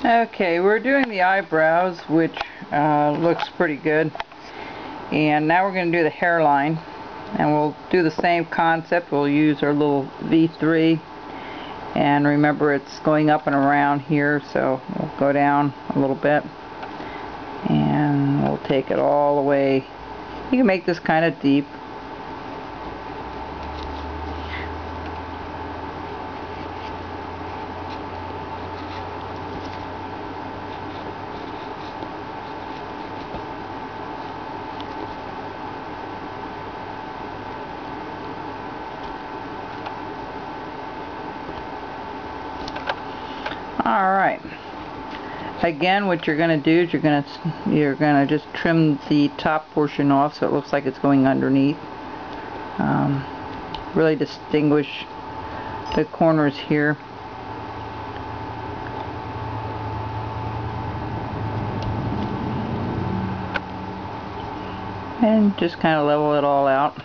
Okay, we're doing the eyebrows, which looks pretty good. And now we're going to do the hairline. And we'll do the same concept. We'll use our little V3. And remember, it's going up and around here, so we'll go down a little bit. And we'll take it all the way. You can make this kind of deep. Alright, again, what you're going to do is you're going to just trim the top portion off so it looks like it's going underneath. Really distinguish the corners here. And just kind of level it all out.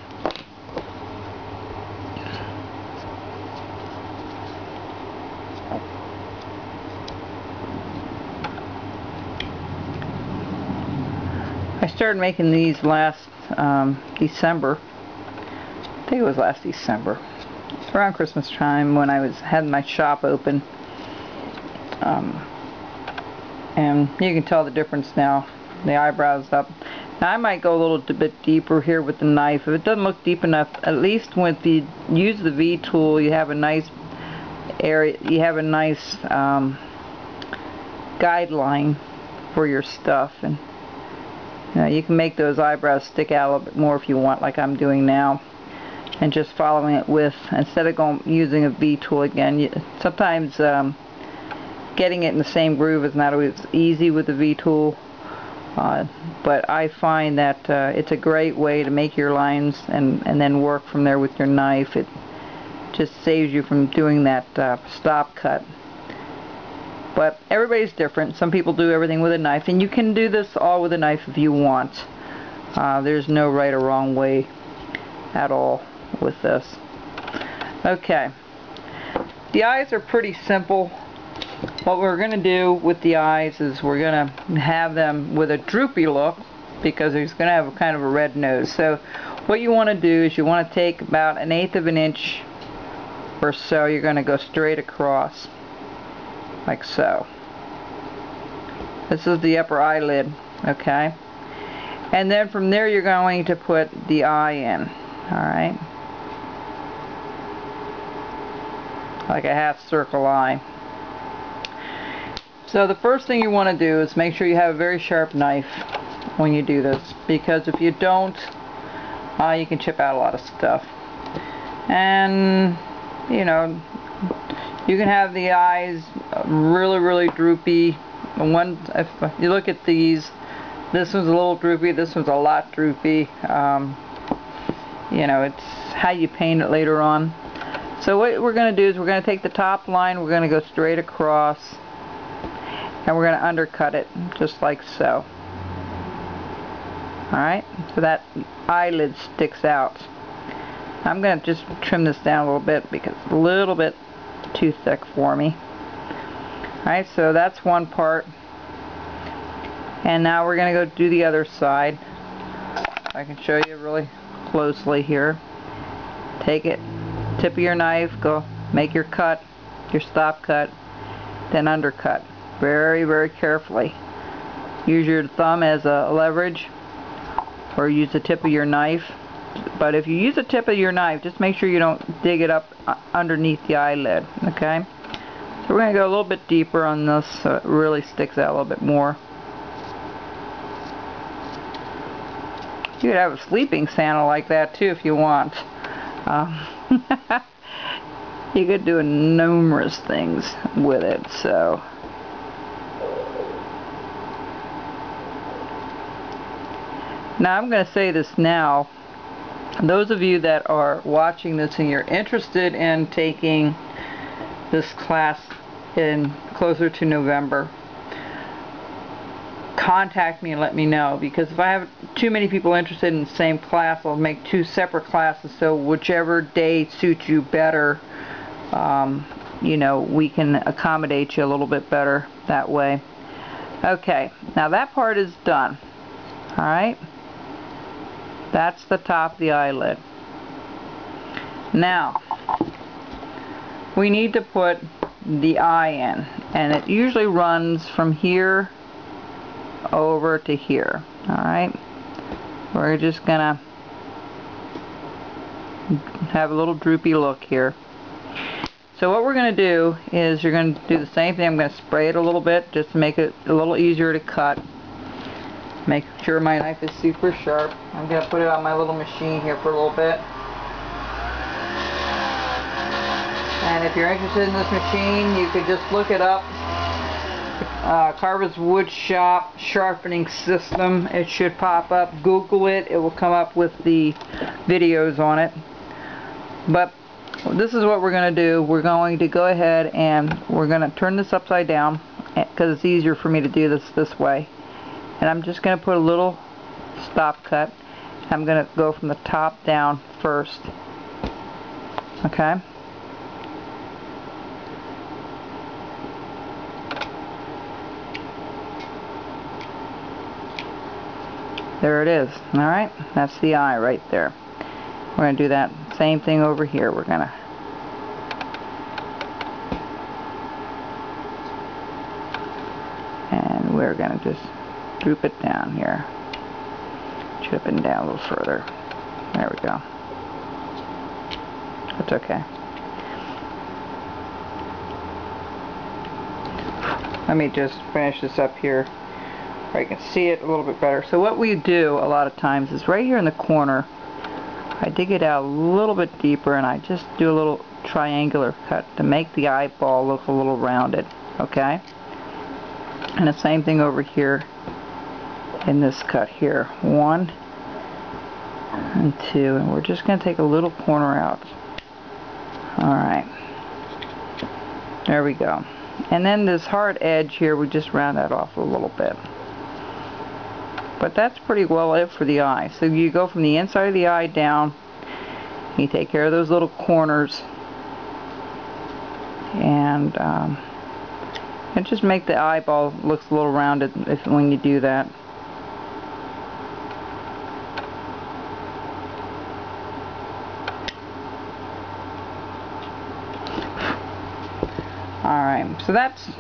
I started making these last December. I think it was last December, around Christmas time, when I had my shop open. And you can tell the difference now. The eyebrows up. Now I might go a little bit deeper here with the knife. If it doesn't look deep enough, at least when you use the V tool, you have a nice area. You have a nice guideline for your stuff. And you can make those eyebrows stick out a little bit more if you want, like I'm doing now, and just following it with, instead of using a V tool again. Sometimes getting it in the same groove is not always easy with the V tool, but I find that it's a great way to make your lines and then work from there with your knife. It just saves you from doing that stop cut. But everybody's different. Some people do everything with a knife, and you can do this all with a knife if you want. There's no right or wrong way at all with this. Okay, the eyes are pretty simple. What we're going to do with the eyes is we're going to have them with a droopy look, because he's going to have kind of a red nose. So what you want to do is you want to take about 1/8 of an inch or so. You're going to go straight across, like so. This is the upper eyelid, okay? And then from there you're going to put the eye in, alright? Like a half circle eye. So the first thing you want to do is make sure you have a very sharp knife when you do this, because if you don't, you can chip out a lot of stuff. And, you know, you can have the eyes really droopy. If you look at these, this one's a little droopy, this one's a lot droopy. You know, it's how you paint it later on. So what we're going to do is we're going to take the top line, we're going to go straight across, and we're going to undercut it just like so. Alright, so that eyelid sticks out. I'm going to just trim this down a little bit because it's a little bit too thick for me. Alright, so that's one part. And now we're going to go do the other side. I can show you really closely here. Take it, tip of your knife, go make your cut, your stop cut, then undercut. Very carefully. Use your thumb as a leverage, or use the tip of your knife. But if you use the tip of your knife, just make sure you don't dig it up underneath the eyelid, okay? So we're going to go a little bit deeper on this so it really sticks out a little bit more. You could have a sleeping Santa like that too if you want. You could do numerous things with it, so. Now I'm going to say this now. Those of you that are watching this and you're interested in taking this class in closer to November, contact me and let me know, because if I have too many people interested in the same class, I'll make 2 separate classes, so whichever day suits you better, you know, we can accommodate you a little bit better. that way. Okay, now that part is done. Alright, that's the top of the eyelid. Now we need to put the eye in, and it usually runs from here over to here. Alright, we're just gonna have a little droopy look here. So what we're going to do is you're going to do the same thing. I'm going to spray it a little bit just to make it a little easier to cut. Make sure my knife is super sharp. I'm going to put it on my little machine here for a little bit. And if you're interested in this machine, you could just look it up. Carver's Woodshop sharpening system. It should pop up. Google it. It will come up with the videos on it. But this is what we're going to do. We're going to go ahead and we're going to turn this upside down because it's easier for me to do this way. And I'm just going to put a little stop cut. I'm going to go from the top down first. Okay? There it is. Alright? That's the eye right there. We're going to do that same thing over here. We're going to just droop it down here. Should have been down a little further. There we go. That's okay. Let me just finish this up here where I can see it a little bit better. So what we do a lot of times is right here in the corner, I dig it out a little bit deeper and I just do a little triangular cut to make the eyeball look a little rounded. Okay? And the same thing over here in this cut here. 1 and 2, and we're just going to take a little corner out. Alright. There we go. And then this hard edge here, we just round that off a little bit. But that's pretty well it for the eye. So you go from the inside of the eye down, you take care of those little corners, and just make the eyeball looks a little rounded when you do that. Alright, so that's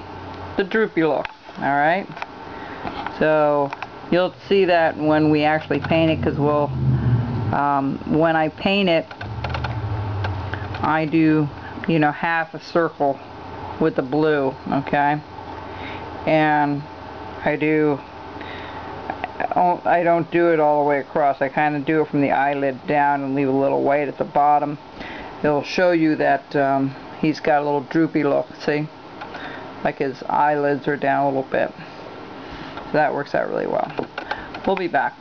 the droopy look. Alright, so you'll see that when we actually paint it, because we'll when I paint it, I do, you know, half a circle with the blue, okay, and I don't do it all the way across. I kind of do it from the eyelid down and leave a little weight at the bottom. It'll show you that he's got a little droopy look, see, like his eyelids are down a little bit. So that works out really well. We'll be back.